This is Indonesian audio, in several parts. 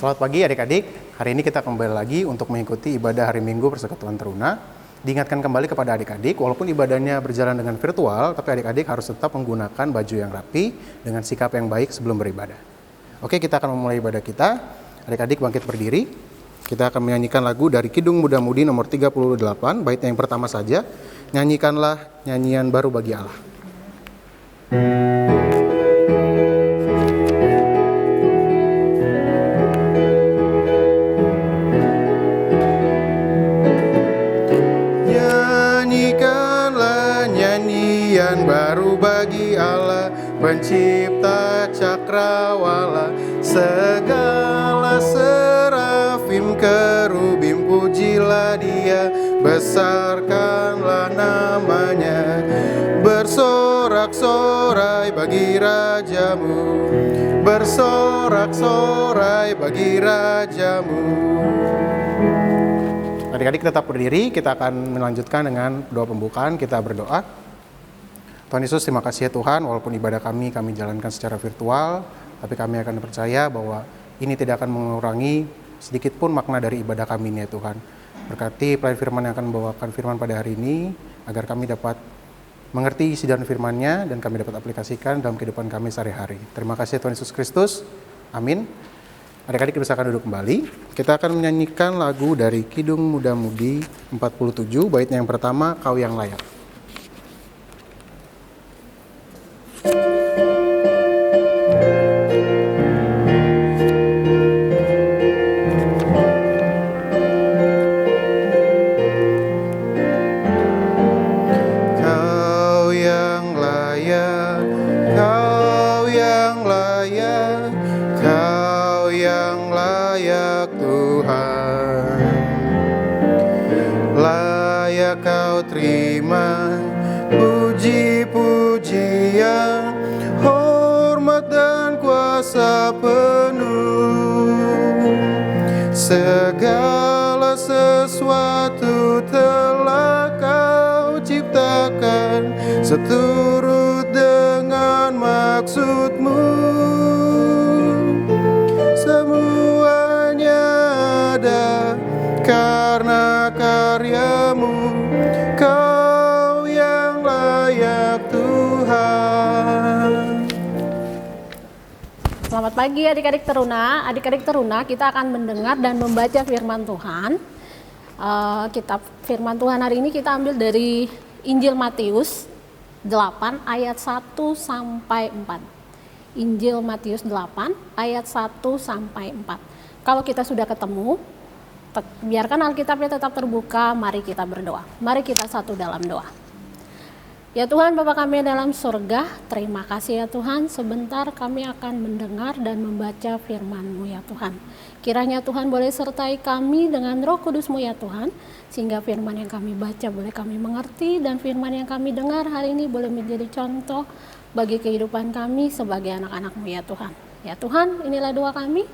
Selamat pagi adik-adik, hari ini kita kembali lagi untuk mengikuti ibadah hari Minggu Persekutuan Teruna. Diingatkan kembali kepada adik-adik, walaupun ibadahnya berjalan dengan virtual, tapi adik-adik harus tetap menggunakan baju yang rapi dengan sikap yang baik sebelum beribadah. Oke, kita akan memulai ibadah kita. Adik-adik bangkit berdiri. Kita akan menyanyikan lagu dari Kidung Muda-Mudi nomor 38, bait yang pertama saja. Nyanyikanlah nyanyian baru bagi Allah. Baru bagi Allah, pencipta cakrawala, segala serafim kerubim pujilah Dia, besarkanlah namanya, bersorak-sorai bagi rajamu, bersorak-sorai bagi rajamu. Adik-adik tetap berdiri, kita akan melanjutkan dengan doa pembukaan. Kita berdoa. Tuhan Yesus, terima kasih ya Tuhan, walaupun ibadah kami jalankan secara virtual, tapi kami akan percaya bahwa ini tidak akan mengurangi sedikit pun makna dari ibadah kami ini ya Tuhan. Berkati pelayan firman yang akan membawakan firman pada hari ini, agar kami dapat mengerti isi dan firman-Nya, dan kami dapat aplikasikan dalam kehidupan kami sehari-hari. Terima kasih Tuhan Yesus Kristus, amin. Adik-adik silakan duduk kembali. Kita akan menyanyikan lagu dari Kidung Muda-Mudi 47, baitnya yang pertama, Kau Yang Layak. Segala sesuatu telah Kau ciptakan seturut dengan maksud-Mu. Semuanya ada karena karya-Mu. Kau yang layak Tuhan. Selamat pagi adik-adik teruna. Adik-adik teruna, kita akan mendengar dan membaca firman Tuhan. Kitab firman Tuhan hari ini kita ambil dari Injil Matius 8 ayat 1 sampai 4. Injil Matius 8 ayat 1 sampai 4. Kalau kita sudah ketemu, biarkan Alkitabnya tetap terbuka, mari kita berdoa. Mari kita satu dalam doa. Ya Tuhan, Bapa kami dalam surga, terima kasih ya Tuhan, sebentar kami akan mendengar dan membaca firman-Mu ya Tuhan. Kiranya Tuhan boleh sertai kami dengan Roh Kudus-Mu ya Tuhan, sehingga firman yang kami baca boleh kami mengerti, dan firman yang kami dengar hari ini boleh menjadi contoh bagi kehidupan kami sebagai anak-anak-Mu ya Tuhan. Ya Tuhan, inilah doa kami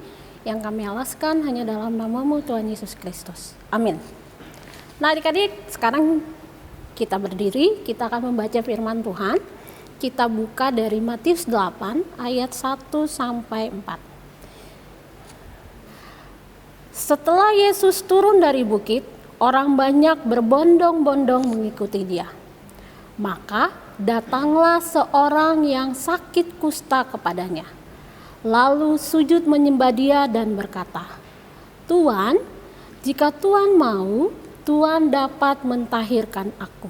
yang kami alaskan hanya dalam nama-Mu Tuhan Yesus Kristus. Amin. Nah adik-adik, sekarang kita berdiri, kita akan membaca firman Tuhan. Kita buka dari Matius 8 ayat 1 sampai 4. Setelah Yesus turun dari bukit, orang banyak berbondong-bondong mengikuti Dia. Maka datanglah seorang yang sakit kusta kepadanya. Lalu sujud menyembah Dia dan berkata, "Tuan, jika Tuan mau, Tuhan dapat mentahirkan aku."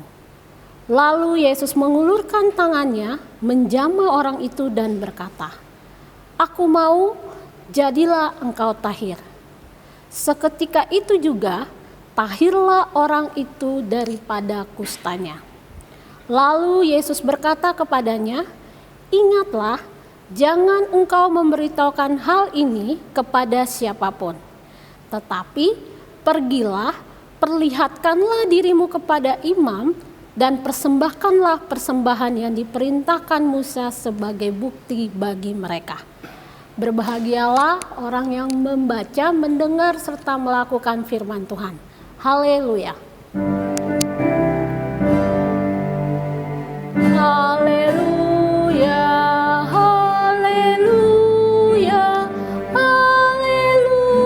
Lalu Yesus mengulurkan tangannya, menjamah orang itu dan berkata, "Aku mau, jadilah engkau tahir." Seketika itu juga, tahirlah orang itu daripada kustanya. Lalu Yesus berkata kepadanya, "Ingatlah, jangan engkau memberitahukan hal ini kepada siapapun. Tetapi pergilah, perlihatkanlah dirimu kepada imam dan persembahkanlah persembahan yang diperintahkan Musa sebagai bukti bagi mereka." Berbahagialah orang yang membaca, mendengar, serta melakukan firman Tuhan. Haleluya. Haleluya, haleluya, haleluya.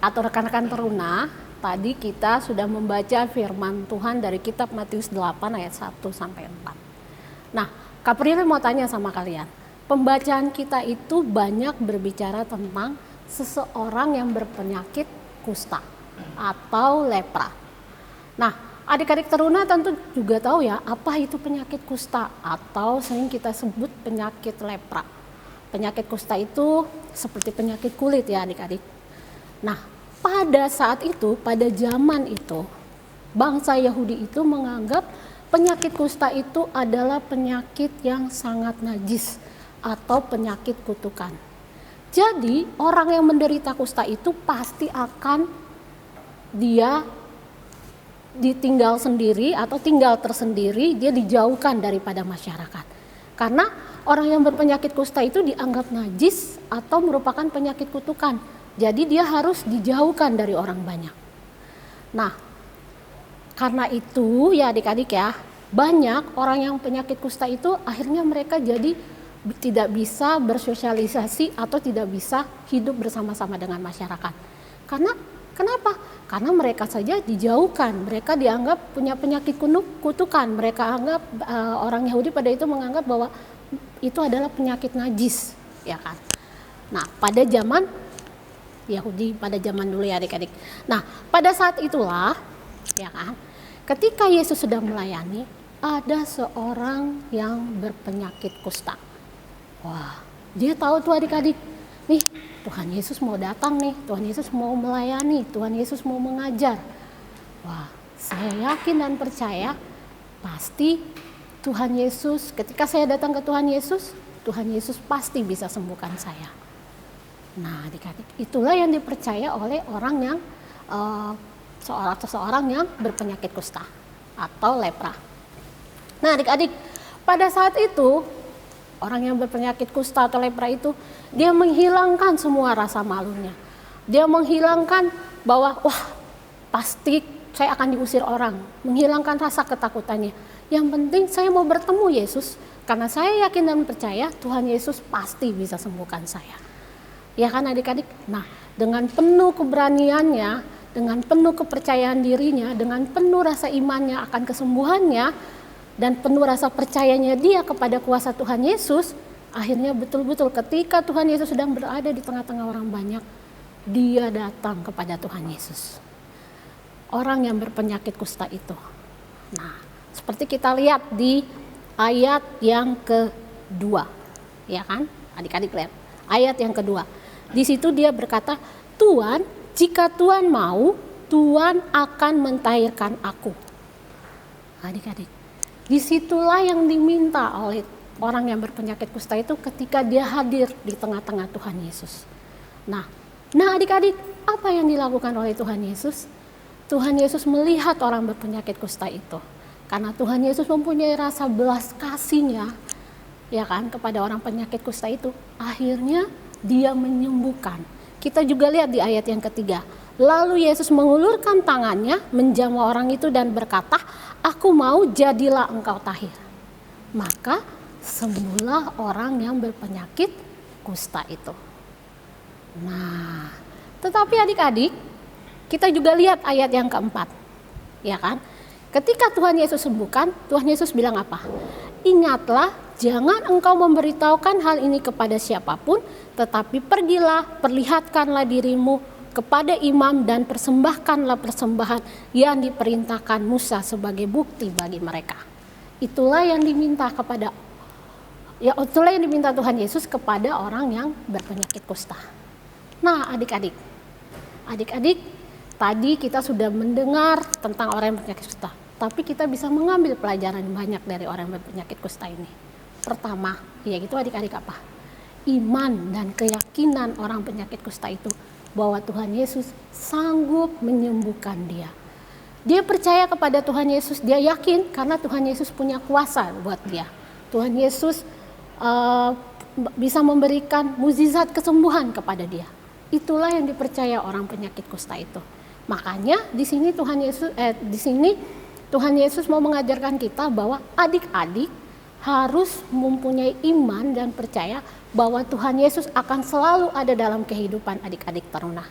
atau rekan-rekan teruna, tadi kita sudah membaca firman Tuhan dari kitab Matius 8 ayat 1 sampai 4. Nah, Kak Prilly mau tanya sama kalian. Pembacaan kita itu banyak berbicara tentang seseorang yang berpenyakit kusta atau lepra. Nah, adik-adik teruna tentu juga tahu ya apa itu penyakit kusta atau sering kita sebut penyakit lepra. Penyakit kusta itu seperti penyakit kulit ya adik-adik. Nah, pada saat itu, pada zaman itu, bangsa Yahudi itu menganggap penyakit kusta itu adalah penyakit yang sangat najis atau penyakit kutukan. Jadi orang yang menderita kusta itu pasti akan dia ditinggal sendiri atau tinggal tersendiri, dia dijauhkan daripada masyarakat. Karena orang yang berpenyakit kusta itu dianggap najis atau merupakan penyakit kutukan. Jadi dia harus dijauhkan dari orang banyak. Nah, karena itu ya adik-adik ya, banyak orang yang penyakit kusta itu akhirnya mereka jadi tidak bisa bersosialisasi atau tidak bisa hidup bersama-sama dengan masyarakat. Karena kenapa? Karena mereka saja dijauhkan, mereka dianggap punya penyakit kutukan, mereka anggap orang Yahudi pada itu menganggap bahwa itu adalah penyakit najis, ya kan? Nah, pada zaman Yahudi pada zaman dulu ya adik-adik. Nah, pada saat itulah, ya kan, ketika Yesus sedang melayani, ada seorang yang berpenyakit kusta. Wah, dia tahu tuh adik-adik, nih Tuhan Yesus mau datang nih, Tuhan Yesus mau melayani, Tuhan Yesus mau mengajar. Wah, saya yakin dan percaya pasti Tuhan Yesus, ketika saya datang ke Tuhan Yesus pasti bisa sembuhkan saya. Nah adik-adik, itulah yang dipercaya oleh orang yang seseorang yang berpenyakit kusta atau lepra. Nah adik-adik, pada saat itu orang yang berpenyakit kusta atau lepra itu dia menghilangkan semua rasa malunya. Dia menghilangkan bahwa wah pasti saya akan diusir orang, menghilangkan rasa ketakutannya. Yang penting saya mau bertemu Yesus karena saya yakin dan percaya Tuhan Yesus pasti bisa sembuhkan saya. Ya kan adik-adik? Nah, dengan penuh keberaniannya, dengan penuh kepercayaan dirinya, dengan penuh rasa imannya akan kesembuhannya, dan penuh rasa percayanya dia kepada kuasa Tuhan Yesus, akhirnya betul-betul ketika Tuhan Yesus sedang berada di tengah-tengah orang banyak, dia datang kepada Tuhan Yesus. Orang yang berpenyakit kusta itu. Nah, seperti kita lihat di ayat yang kedua, ya kan? Adik-adik lihat, ayat yang kedua. Di situ dia berkata, Tuhan, jika Tuhan mau, Tuhan akan mentahirkan aku. Adik-adik, disitulah yang diminta oleh orang yang berpenyakit kusta itu ketika dia hadir di tengah-tengah Tuhan Yesus. Nah adik-adik, apa yang dilakukan oleh Tuhan Yesus? Tuhan Yesus melihat orang berpenyakit kusta itu. Karena Tuhan Yesus mempunyai rasa belas kasihnya, ya kan, kepada orang penyakit kusta itu. Akhirnya dia menyembuhkan. Kita juga lihat di ayat yang ketiga. Lalu Yesus mengulurkan tangannya, menjamah orang itu dan berkata, aku mau, jadilah engkau tahir. Maka sembuhlah orang yang berpenyakit kusta itu. Nah, tetapi adik-adik, kita juga lihat ayat yang keempat. Ya kan? Ketika Tuhan Yesus sembuhkan, Tuhan Yesus bilang apa? Ingatlah, jangan engkau memberitahukan hal ini kepada siapapun, tetapi pergilah, perlihatkanlah dirimu kepada imam dan persembahkanlah persembahan yang diperintahkan Musa sebagai bukti bagi mereka. Itulah yang diminta Tuhan Yesus kepada orang yang berpenyakit kusta. Nah, adik-adik, tadi kita sudah mendengar tentang orang yang berpenyakit kusta, tapi kita bisa mengambil pelajaran banyak dari orang yang berpenyakit kusta ini. Pertama, yaitu adik-adik apa? Iman dan keyakinan orang penyakit kusta itu bahwa Tuhan Yesus sanggup menyembuhkan dia. Dia percaya kepada Tuhan Yesus, dia yakin karena Tuhan Yesus punya kuasa buat dia. Tuhan Yesus bisa memberikan mukjizat kesembuhan kepada dia. Itulah yang dipercaya orang penyakit kusta itu. Makanya di sini Tuhan Yesus mau mengajarkan kita bahwa adik-adik harus mempunyai iman dan percaya bahwa Tuhan Yesus akan selalu ada dalam kehidupan adik-adik teruna.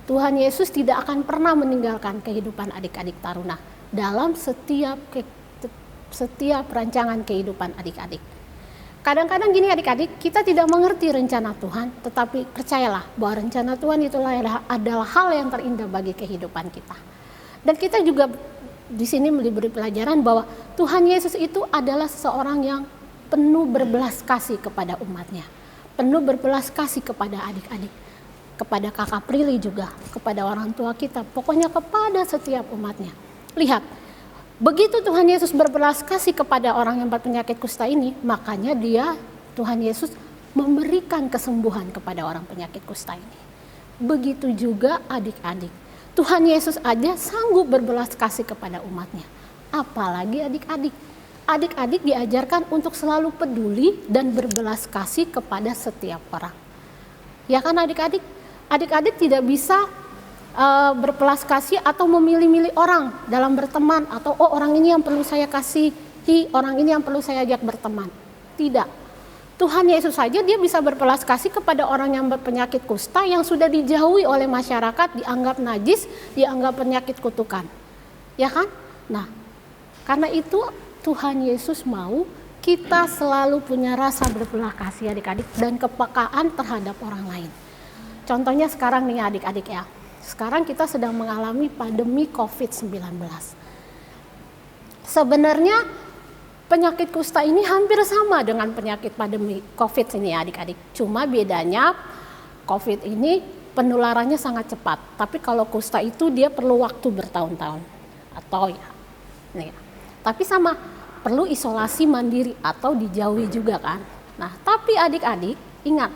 Tuhan Yesus tidak akan pernah meninggalkan kehidupan adik-adik taruna dalam setiap rancangan kehidupan adik-adik. Kadang-kadang gini adik-adik, kita tidak mengerti rencana Tuhan, tetapi percayalah bahwa rencana Tuhan itulah adalah hal yang terindah bagi kehidupan kita. Dan kita juga di sini diberi pelajaran bahwa Tuhan Yesus itu adalah seseorang yang penuh berbelas kasih kepada umatnya, penuh berbelas kasih kepada adik-adik, kepada kakak Prilly juga, kepada orang tua kita, pokoknya kepada setiap umatnya. Lihat, begitu Tuhan Yesus berbelas kasih kepada orang yang berpenyakit kusta ini, makanya Tuhan Yesus memberikan kesembuhan kepada orang penyakit kusta ini. Begitu juga adik-adik. Tuhan Yesus aja sanggup berbelas kasih kepada umatnya. Apalagi adik-adik. Adik-adik diajarkan untuk selalu peduli dan berbelas kasih kepada setiap orang. Ya kan adik-adik? Adik-adik tidak bisa berbelas kasih atau memilih-milih orang dalam berteman, atau orang ini yang perlu saya kasihi, orang ini yang perlu saya ajak berteman. Tidak. Tuhan Yesus saja dia bisa berbelas kasih kepada orang yang berpenyakit kusta yang sudah dijauhi oleh masyarakat, dianggap najis, dianggap penyakit kutukan. Ya kan? Nah, karena itu Tuhan Yesus mau kita selalu punya rasa berbelas kasih adik-adik dan kepekaan terhadap orang lain. Contohnya sekarang nih adik-adik ya. Sekarang kita sedang mengalami pandemi COVID-19. Sebenarnya penyakit kusta ini hampir sama dengan penyakit pandemi COVID ini adik-adik. Cuma bedanya COVID ini penularannya sangat cepat. Tapi kalau kusta itu dia perlu waktu bertahun-tahun. Atau ya, nih. Tapi sama, perlu isolasi mandiri atau dijauhi juga kan. Nah, tapi adik-adik ingat,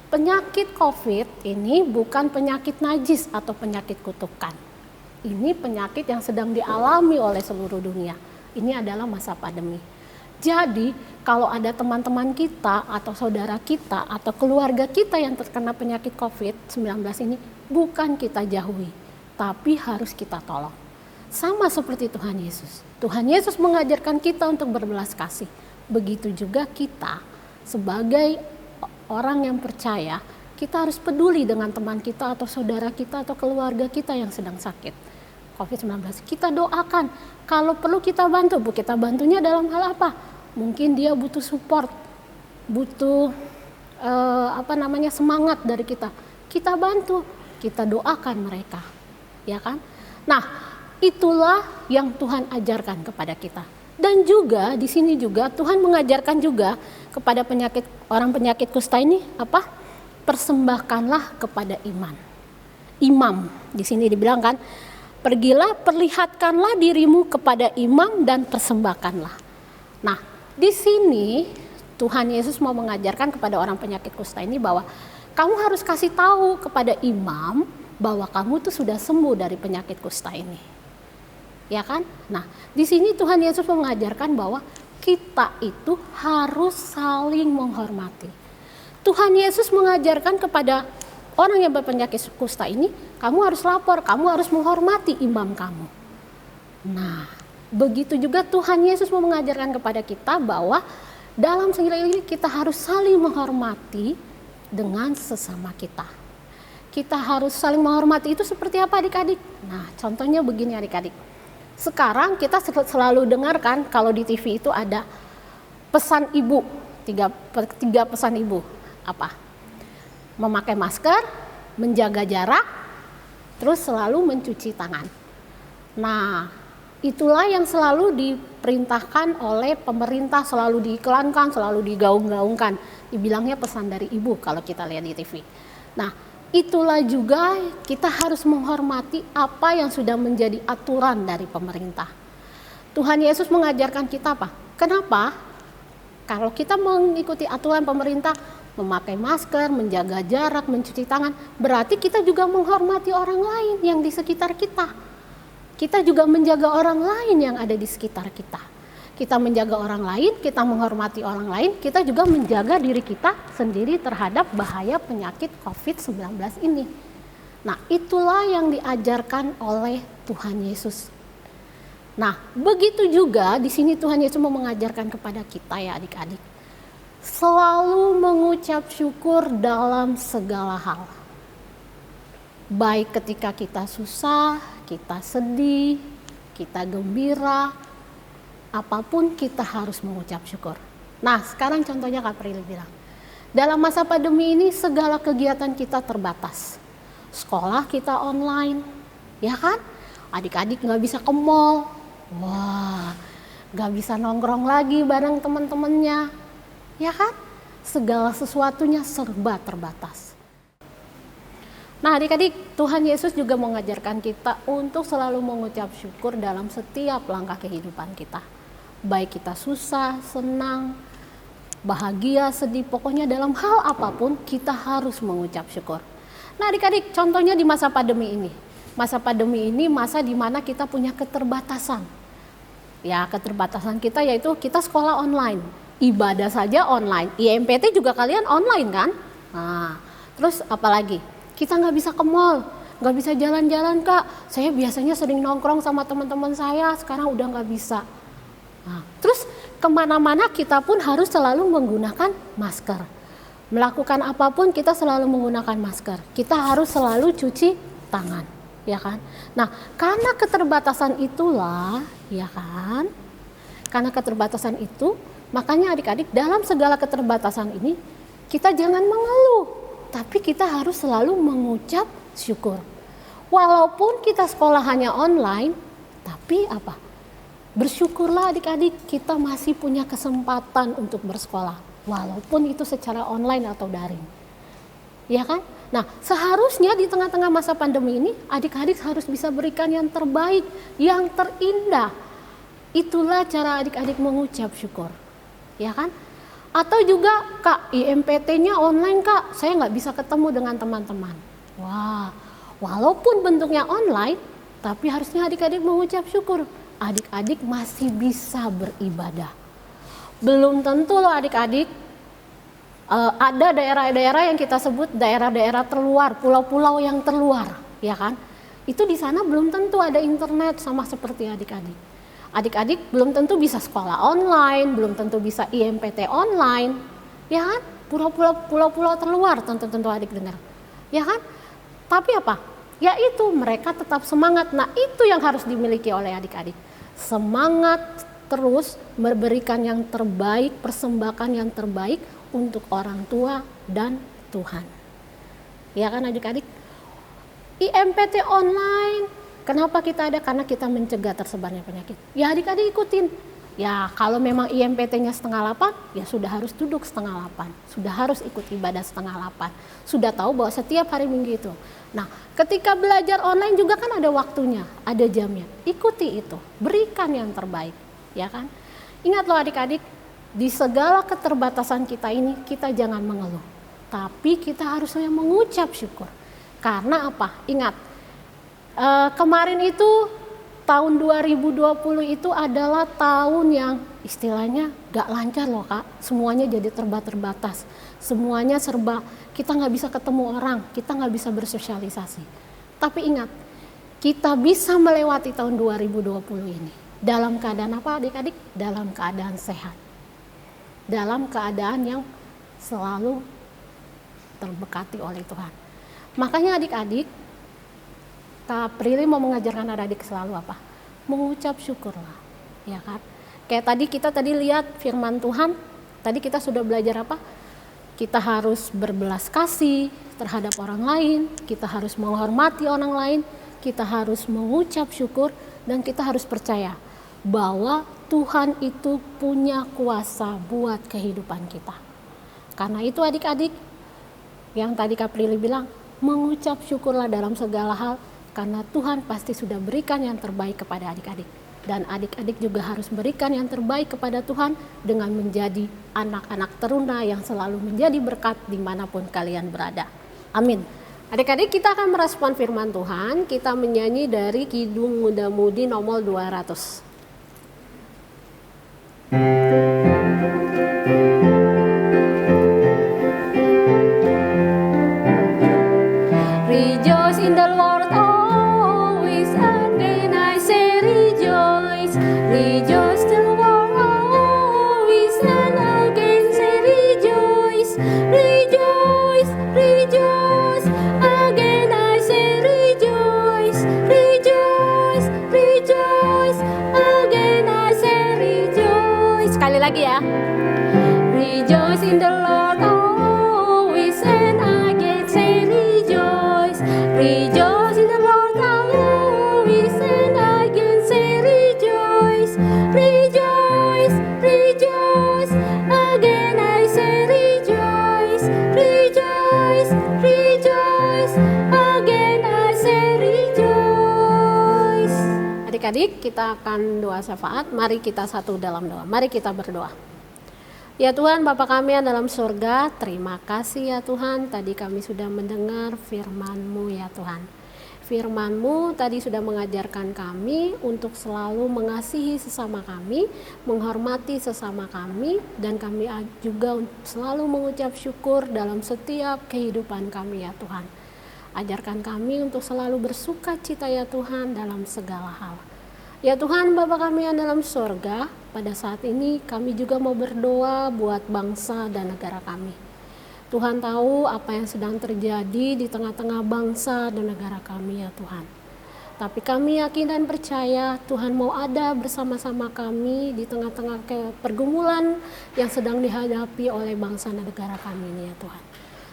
penyakit COVID ini bukan penyakit najis atau penyakit kutukan. Ini penyakit yang sedang dialami oleh seluruh dunia. Ini adalah masa pandemi. Jadi, kalau ada teman-teman kita atau saudara kita atau keluarga kita yang terkena penyakit COVID-19 ini, bukan kita jauhi, tapi harus kita tolong. Sama seperti Tuhan Yesus. Tuhan Yesus mengajarkan kita untuk berbelas kasih. Begitu juga kita sebagai orang yang percaya, kita harus peduli dengan teman kita atau saudara kita atau keluarga kita yang sedang sakit COVID-19. Kita doakan, kalau perlu kita bantu. Kita bantunya dalam hal apa? Mungkin dia butuh support, butuh semangat dari kita. Kita bantu, kita doakan mereka, ya kan? Nah, itulah yang Tuhan ajarkan kepada kita. Dan juga di sini juga Tuhan mengajarkan juga kepada orang penyakit kusta ini apa? Persembahkanlah kepada imam. Di sini dibilang kan, pergilah perlihatkanlah dirimu kepada imam dan persembahkanlah. Nah, di sini Tuhan Yesus mau mengajarkan kepada orang penyakit kusta ini bahwa kamu harus kasih tahu kepada imam bahwa kamu tuh sudah sembuh dari penyakit kusta ini. Ya kan? Nah, di sini Tuhan Yesus mengajarkan bahwa kita itu harus saling menghormati. Tuhan Yesus mengajarkan kepada orang yang berpenyakit kusta ini, kamu harus lapor, kamu harus menghormati imam kamu. Nah, begitu juga Tuhan Yesus mau mengajarkan kepada kita bahwa dalam segala ini kita harus saling menghormati dengan sesama kita. Kita harus saling menghormati itu seperti apa adik-adik? Nah, contohnya begini adik-adik. Sekarang kita selalu dengarkan kalau di TV itu ada pesan ibu, tiga pesan ibu. Apa? Memakai masker, menjaga jarak, terus selalu mencuci tangan. Nah, itulah yang selalu diperintahkan oleh pemerintah, selalu diiklankan, selalu digaung-gaungkan. Dibilangnya pesan dari ibu kalau kita lihat di TV. Nah, itulah juga kita harus menghormati apa yang sudah menjadi aturan dari pemerintah. Tuhan Yesus mengajarkan kita apa? Kenapa? Kalau kita mengikuti aturan pemerintah, memakai masker, menjaga jarak, mencuci tangan, berarti kita juga menghormati orang lain yang di sekitar kita. Kita juga menjaga orang lain yang ada di sekitar kita. Kita menjaga orang lain, kita menghormati orang lain, kita juga menjaga diri kita sendiri terhadap bahaya penyakit COVID-19 ini. Nah, itulah yang diajarkan oleh Tuhan Yesus. Nah, begitu juga di sini Tuhan Yesus mau mengajarkan kepada kita ya adik-adik. Selalu mengucap syukur dalam segala hal. Baik ketika kita susah, kita sedih, kita gembira, apapun kita harus mengucap syukur. Nah, sekarang contohnya Kak Prilly bilang, dalam masa pandemi ini segala kegiatan kita terbatas. Sekolah kita online, ya kan? Adik-adik nggak bisa ke mall, wah, nggak bisa nongkrong lagi bareng teman-temannya, ya kan? Segala sesuatunya serba terbatas. Nah adik-adik, Tuhan Yesus juga mengajarkan kita untuk selalu mengucap syukur dalam setiap langkah kehidupan kita. Baik kita susah, senang, bahagia, sedih, pokoknya dalam hal apapun kita harus mengucap syukur. Nah adik-adik, contohnya di masa pandemi ini. Masa pandemi ini masa di mana kita punya keterbatasan. Ya keterbatasan kita yaitu kita sekolah online, ibadah saja online, IMPT juga kalian online kan? Nah, terus apalagi? Kita nggak bisa ke mall, nggak bisa jalan-jalan Kak. Saya biasanya sering nongkrong sama teman-teman saya, sekarang udah nggak bisa. Nah, terus kemana-mana kita pun harus selalu menggunakan masker. Melakukan apapun kita selalu menggunakan masker. Kita harus selalu cuci tangan, ya kan? Nah, karena keterbatasan itulah, ya kan? Karena keterbatasan itu, makanya adik-adik dalam segala keterbatasan ini kita jangan mengeluh. Tapi kita harus selalu mengucap syukur. Walaupun kita sekolah hanya online, tapi apa? Bersyukurlah adik-adik kita masih punya kesempatan untuk bersekolah. Walaupun itu secara online atau daring. Ya kan? Nah seharusnya di tengah-tengah masa pandemi ini adik-adik harus bisa berikan yang terbaik, yang terindah. Itulah cara adik-adik mengucap syukur. Ya kan? Atau juga Kak IMPT-nya online Kak, saya nggak bisa ketemu dengan teman-teman. Wah, walaupun bentuknya online, tapi harusnya adik-adik mengucap syukur. Adik-adik masih bisa beribadah. Belum tentu loh adik-adik, ada daerah-daerah yang kita sebut daerah-daerah terluar, pulau-pulau yang terluar, ya kan? Itu di sana belum tentu ada internet sama seperti adik-adik. Adik-adik belum tentu bisa sekolah online, belum tentu bisa IMPT online, ya kan? Pulau-pulau terluar tentu adik dengar, ya kan? Tapi apa? Ya itu mereka tetap semangat. Nah itu yang harus dimiliki oleh adik-adik. Semangat terus memberikan yang terbaik, persembahkan yang terbaik untuk orang tua dan Tuhan. Ya kan adik-adik? IMPT online. Kenapa kita ada? Karena kita mencegah tersebarnya penyakit. Ya adik-adik ikutin. Ya kalau memang IMPT-nya 7:30, ya sudah harus duduk 7:30. Sudah harus ikut ibadah 7:30. Sudah tahu bahwa setiap hari Minggu itu. Nah ketika belajar online juga kan ada waktunya, ada jamnya. Ikuti itu, berikan yang terbaik. Ya kan? Ingat loh adik-adik, di segala keterbatasan kita ini, kita jangan mengeluh. Tapi kita harusnya mengucap syukur. Karena apa? Ingat. Kemarin itu tahun 2020 itu adalah tahun yang istilahnya gak lancar loh Kak. Semuanya jadi terbatas. Semuanya serba, kita gak bisa ketemu orang, kita gak bisa bersosialisasi. Tapi ingat, kita bisa melewati tahun 2020 ini. Dalam keadaan apa adik-adik? Dalam keadaan sehat. Dalam keadaan yang selalu terberkati oleh Tuhan. Makanya adik-adik, Kak Prilly mau mengajarkan adik-adik selalu apa? Mengucap syukurlah, ya kan? Kayak kita tadi lihat firman Tuhan, tadi kita sudah belajar apa? Kita harus berbelas kasih terhadap orang lain, kita harus menghormati orang lain, kita harus mengucap syukur, dan kita harus percaya bahwa Tuhan itu punya kuasa buat kehidupan kita. Karena itu adik-adik, yang tadi Kak Prilly bilang, mengucap syukurlah dalam segala hal, karena Tuhan pasti sudah berikan yang terbaik kepada adik-adik. Dan adik-adik juga harus berikan yang terbaik kepada Tuhan dengan menjadi anak-anak teruna yang selalu menjadi berkat dimanapun kalian berada. Amin. Adik-adik kita akan merespon firman Tuhan, kita menyanyi dari Kidung Muda Mudi nomor 200. Rejoice in the Lord always, again I say rejoice. Rejoice the Lord always, and again say rejoice. Rejoice, rejoice, again I say the Lord always, and again say rejoice. Rejoice in the Lord always, and again say rejoice. Rejoice, rejoice, again I say rejoice. Rejoice, rejoice, again I say rejoice. Adik-adik, kita akan doa syafaat. Mari kita satu dalam doa. Mari kita berdoa. Ya Tuhan, Bapa kami yang dalam surga, terima kasih ya Tuhan, tadi kami sudah mendengar firman-Mu ya Tuhan. Firman-Mu tadi sudah mengajarkan kami untuk selalu mengasihi sesama kami, menghormati sesama kami, dan kami juga selalu mengucap syukur dalam setiap kehidupan kami ya Tuhan. Ajarkan kami untuk selalu bersuka cita ya Tuhan dalam segala hal. Ya Tuhan, Bapa kami yang dalam surga, pada saat ini kami juga mau berdoa buat bangsa dan negara kami. Tuhan tahu apa yang sedang terjadi di tengah-tengah bangsa dan negara kami ya Tuhan. Tapi kami yakin dan percaya Tuhan mau ada bersama-sama kami di tengah-tengah pergumulan yang sedang dihadapi oleh bangsa dan negara kami ini ya Tuhan.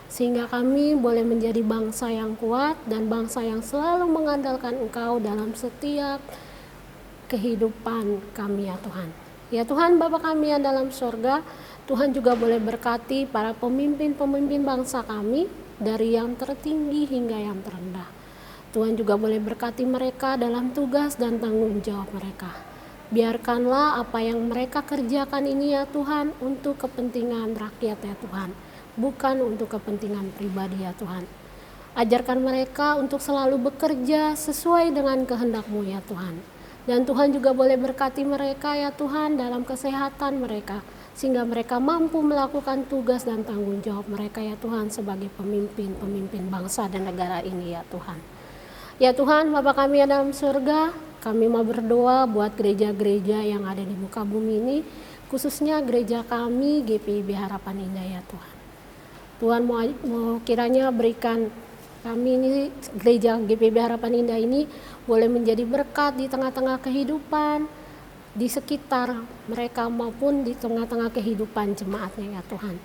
Sehingga kami boleh menjadi bangsa yang kuat dan bangsa yang selalu mengandalkan Engkau dalam setiap kehidupan kami ya Tuhan. Ya Tuhan, Bapa kami yang dalam surga, Tuhan juga boleh berkati para pemimpin-pemimpin bangsa kami dari yang tertinggi hingga yang terendah. Tuhan juga boleh berkati mereka dalam tugas dan tanggung jawab mereka. Biarkanlah apa yang mereka kerjakan ini ya Tuhan untuk kepentingan rakyat ya Tuhan, bukan untuk kepentingan pribadi ya Tuhan. Ajarkan mereka untuk selalu bekerja sesuai dengan kehendak-Mu ya Tuhan. Dan Tuhan juga boleh berkati mereka ya Tuhan dalam kesehatan mereka, sehingga mereka mampu melakukan tugas dan tanggung jawab mereka ya Tuhan sebagai pemimpin bangsa dan negara ini ya Tuhan. Ya Tuhan, Bapa kami yang dalam surga, kami mau berdoa buat gereja-gereja yang ada di muka bumi ini, khususnya gereja kami GPIB Harapan Indah ya Tuhan. Tuhan mau kiranya berikan kami ini gereja GPIB Harapan Indah ini boleh menjadi berkat di tengah-tengah kehidupan di sekitar mereka maupun di tengah-tengah kehidupan jemaatnya ya Tuhan.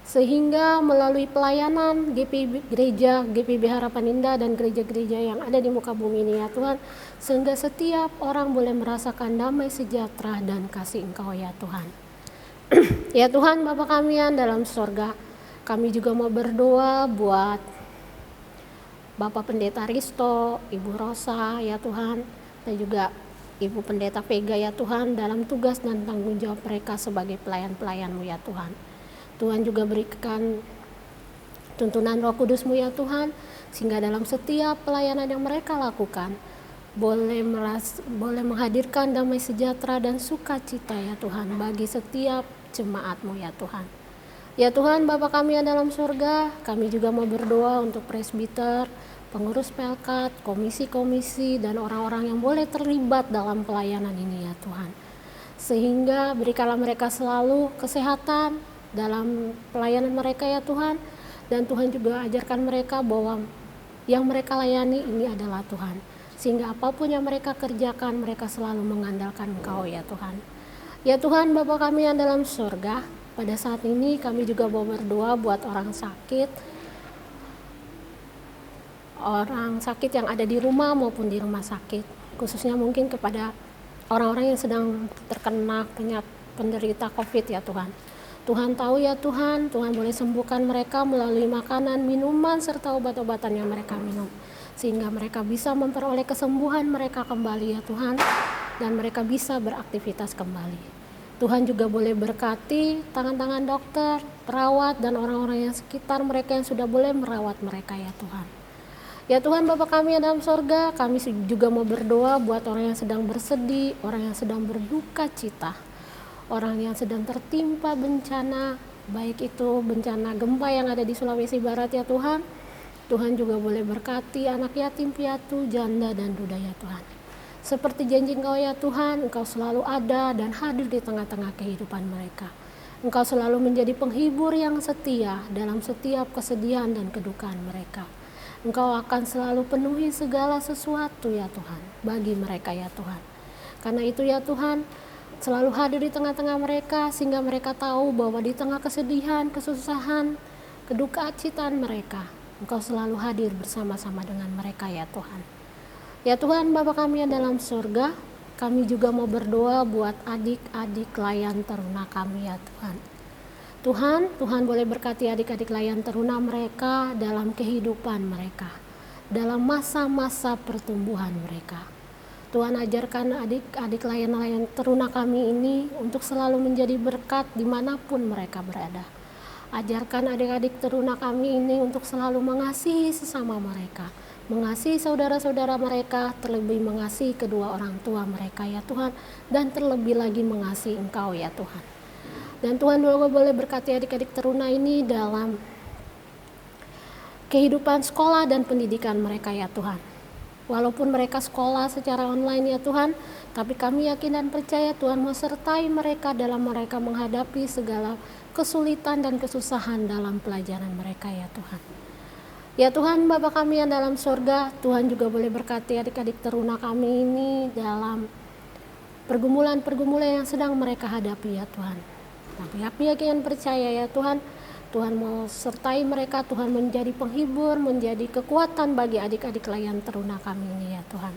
Sehingga melalui pelayanan gereja GPIB Harapan Indah dan gereja-gereja yang ada di muka bumi ini ya Tuhan, sehingga setiap orang boleh merasakan damai sejahtera dan kasih Engkau ya Tuhan. Ya Tuhan, Bapa kami yang dalam surga, kami juga mau berdoa buat Bapak Pendeta Risto, Ibu Rosa ya Tuhan, dan juga Ibu Pendeta Vega ya Tuhan dalam tugas dan tanggung jawab mereka sebagai pelayan-pelayan-Mu ya Tuhan. Tuhan juga berikan tuntunan Roh Kudus-Mu ya Tuhan, sehingga dalam setiap pelayanan yang mereka lakukan boleh menghadirkan damai sejahtera dan sukacita ya Tuhan bagi setiap jemaat-Mu ya Tuhan. Ya Tuhan, Bapa kami yang dalam surga, kami juga mau berdoa untuk presbiter, pengurus pelkat, komisi-komisi, dan orang-orang yang boleh terlibat dalam pelayanan ini ya Tuhan. Sehingga berikanlah mereka selalu kesehatan dalam pelayanan mereka ya Tuhan. Dan Tuhan juga ajarkan mereka bahwa yang mereka layani ini adalah Tuhan. Sehingga apapun yang mereka kerjakan, mereka selalu mengandalkan Engkau ya Tuhan. Ya Tuhan, Bapa kami yang dalam surga, pada saat ini kami juga mau berdoa buat orang sakit yang ada di rumah maupun di rumah sakit, khususnya mungkin kepada orang-orang yang sedang terkena penderita COVID ya Tuhan. Tuhan tahu ya Tuhan, Tuhan boleh sembuhkan mereka melalui makanan, minuman, serta obat-obatan yang mereka minum, sehingga mereka bisa memperoleh kesembuhan mereka kembali ya Tuhan, dan mereka bisa beraktivitas kembali. Tuhan juga boleh berkati tangan-tangan dokter, perawat, dan orang-orang yang sekitar mereka yang sudah boleh merawat mereka ya Tuhan. Ya Tuhan, Bapa kami yang dalam surga, kami juga mau berdoa buat orang yang sedang bersedih, orang yang sedang berduka cita, orang yang sedang tertimpa bencana, baik itu bencana gempa yang ada di Sulawesi Barat ya Tuhan. Tuhan juga boleh berkati anak yatim piatu, janda, dan duda ya Tuhan. Seperti janji Engkau ya Tuhan, Engkau selalu ada dan hadir di tengah-tengah kehidupan mereka. Engkau selalu menjadi penghibur yang setia dalam setiap kesedihan dan kedukaan mereka. Engkau akan selalu penuhi segala sesuatu ya Tuhan bagi mereka ya Tuhan. Karena itu ya Tuhan, selalu hadir di tengah-tengah mereka, sehingga mereka tahu bahwa di tengah kesedihan, kesusahan, kedukaan citaan mereka, Engkau selalu hadir bersama-sama dengan mereka ya Tuhan. Ya Tuhan, Bapa kami yang dalam surga, kami juga mau berdoa buat adik-adik layan teruna kami ya Tuhan. Tuhan boleh berkati adik-adik layan teruna mereka dalam kehidupan mereka, dalam masa-masa pertumbuhan mereka. Tuhan ajarkan adik-adik layan-layan teruna kami ini untuk selalu menjadi berkat dimanapun mereka berada. Ajarkan adik-adik teruna kami ini untuk selalu mengasihi sesama mereka, mengasihi saudara-saudara mereka, terlebih mengasihi kedua orang tua mereka ya Tuhan, dan terlebih lagi mengasihi Engkau ya Tuhan. Dan Tuhan juga boleh berkati adik-adik teruna ini dalam kehidupan sekolah dan pendidikan mereka ya Tuhan. Walaupun mereka sekolah secara online ya Tuhan, tapi kami yakin dan percaya Tuhan mau sertai mereka dalam mereka menghadapi segala kesulitan dan kesusahan dalam pelajaran mereka ya Tuhan. Ya Tuhan, Bapa kami yang dalam surga, Tuhan juga boleh berkati adik-adik teruna kami ini dalam pergumulan-pergumulan yang sedang mereka hadapi ya Tuhan. Tapi kami yakin dan percaya ya Tuhan, Tuhan mau sertai mereka, Tuhan menjadi penghibur, menjadi kekuatan bagi adik-adik layan teruna kami ini ya Tuhan.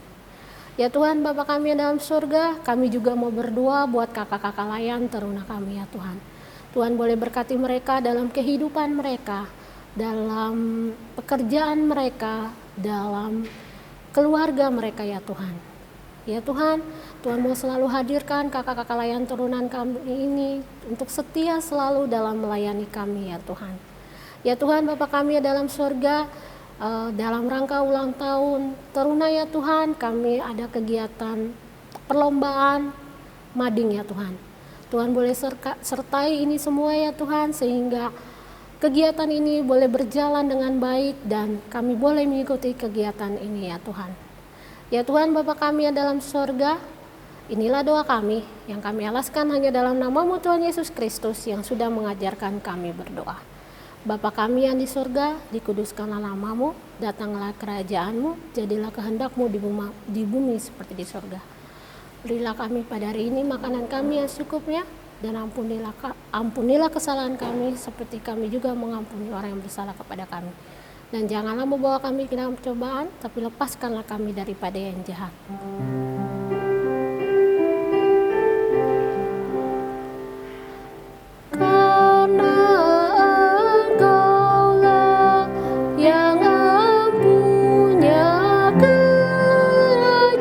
Ya Tuhan, Bapa kami yang dalam surga, kami juga mau berdoa buat kakak-kakak layan teruna kami ya Tuhan. Tuhan boleh berkati mereka dalam kehidupan mereka, dalam pekerjaan mereka, dalam keluarga mereka ya Tuhan. Ya Tuhan, Tuhan mau selalu hadirkan kakak-kakak layan turunan kami ini untuk setia selalu dalam melayani kami ya Tuhan. Ya Tuhan, Bapa kami yang dalam surga, dalam rangka ulang tahun teruna ya Tuhan, kami ada kegiatan perlombaan mading ya Tuhan. Tuhan boleh sertai ini semua ya Tuhan, sehingga kegiatan ini boleh berjalan dengan baik dan kami boleh mengikuti kegiatan ini ya Tuhan. Ya Tuhan, Bapa kami yang dalam surga, inilah doa kami yang kami alaskan hanya dalam nama-Mu Tuhan Yesus Kristus yang sudah mengajarkan kami berdoa. Bapa kami yang di surga, dikuduskanlah nama-Mu, datanglah kerajaan-Mu, jadilah kehendak-Mu di bumi seperti di surga. Berilah kami pada hari ini makanan kami yang secukupnya, dan ampunilah kesalahan kami seperti kami juga mengampuni orang yang bersalah kepada kami. Dan janganlah membawa kami ke dalam cobaan, tapi lepaskanlah kami daripada yang jahat. Karena Engkaulah yang punya kerajaan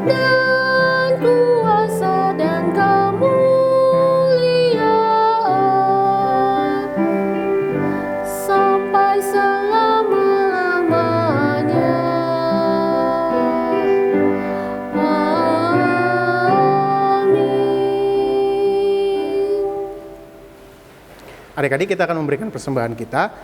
dan kuasa dan kemuliaan sampai selama-lamanya. Adik-adik, kita akan memberikan persembahan kita.